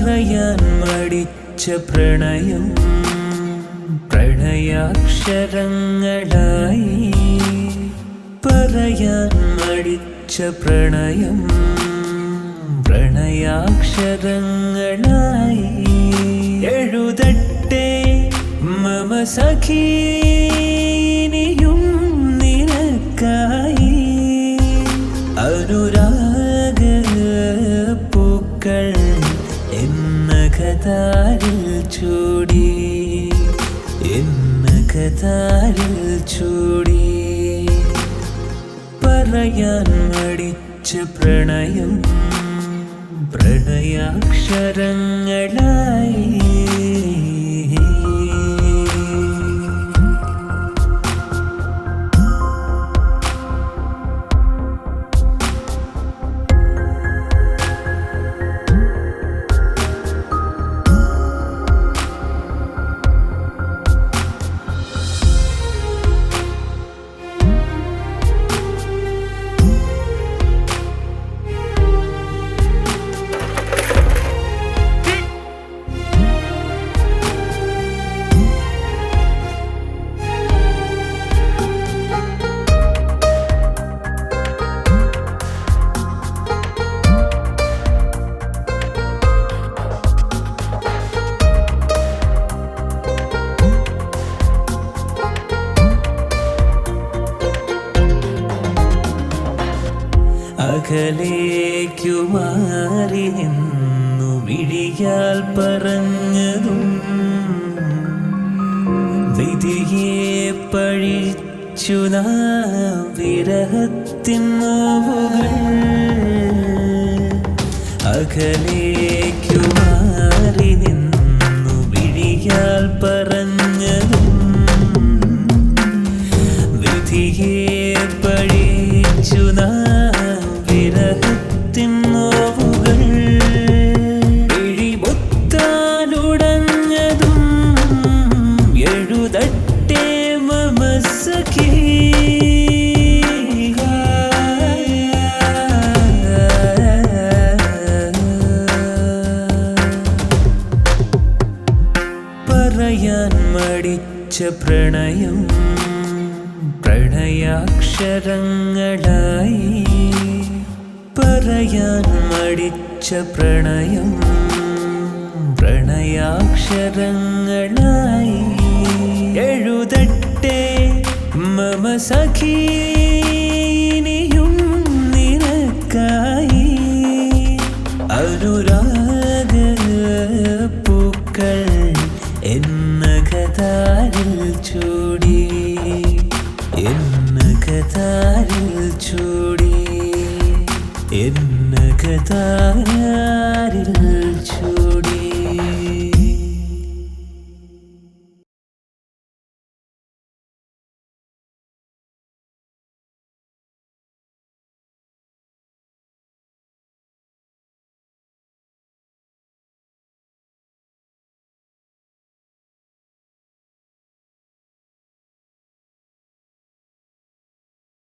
പറയാൻ മടിച്ച പ്രണയം പ്രണയാക്ഷരങ്ങളായി. പറയാൻ മടിച്ച പ്രണയം പ്രണയാക്ഷരങ്ങളായി. എഴുതട്ടെ മമ സഖീ ഇനിയും നിനക്കായി. അനുരാഗ പൂക്കൾ എന്നകതാരിൽ ചൂടി, എന്നകതാരിൽ ചൂടി. പറയാൻ മടിച്ച പ്രണയം പ്രണയാക്ഷരങ്ങളായി. അകലേക്കു മാറി നിന്നു വിഴിയാൽ പറഞ്ഞതും വിധിയെ പഴിച്ചു നാം വിരഹത്തിൻ നോവുകൾ. അകലേക്കു മാറി നിന്നു വിഴിയാൽ പറഞ്ഞതും വിധിയെ പഴിച്ചു നാം വിരഹത്തിൻ നോവുകൾ. എഴിമുത്താലുടഞ്ഞതും എഴുതട്ടെ മമ സഖീ. പറയാൻ മടിച്ച പ്രണയം പ്രണയാക്ഷരങ്ങളായി. പറയാൻ മടിച്ച പ്രണയം പ്രണയാക്ഷരങ്ങളായി. എഴുതട്ടെ മമ സഖീ ഇനിയും നിനക്കായി. അനുരാഗ പൂക്കൾ എന്നകതാരിൽ ചൂടി, എന്നകതാരിൽ ചൂടി, എന്നകതാരിൽ ചൂടി.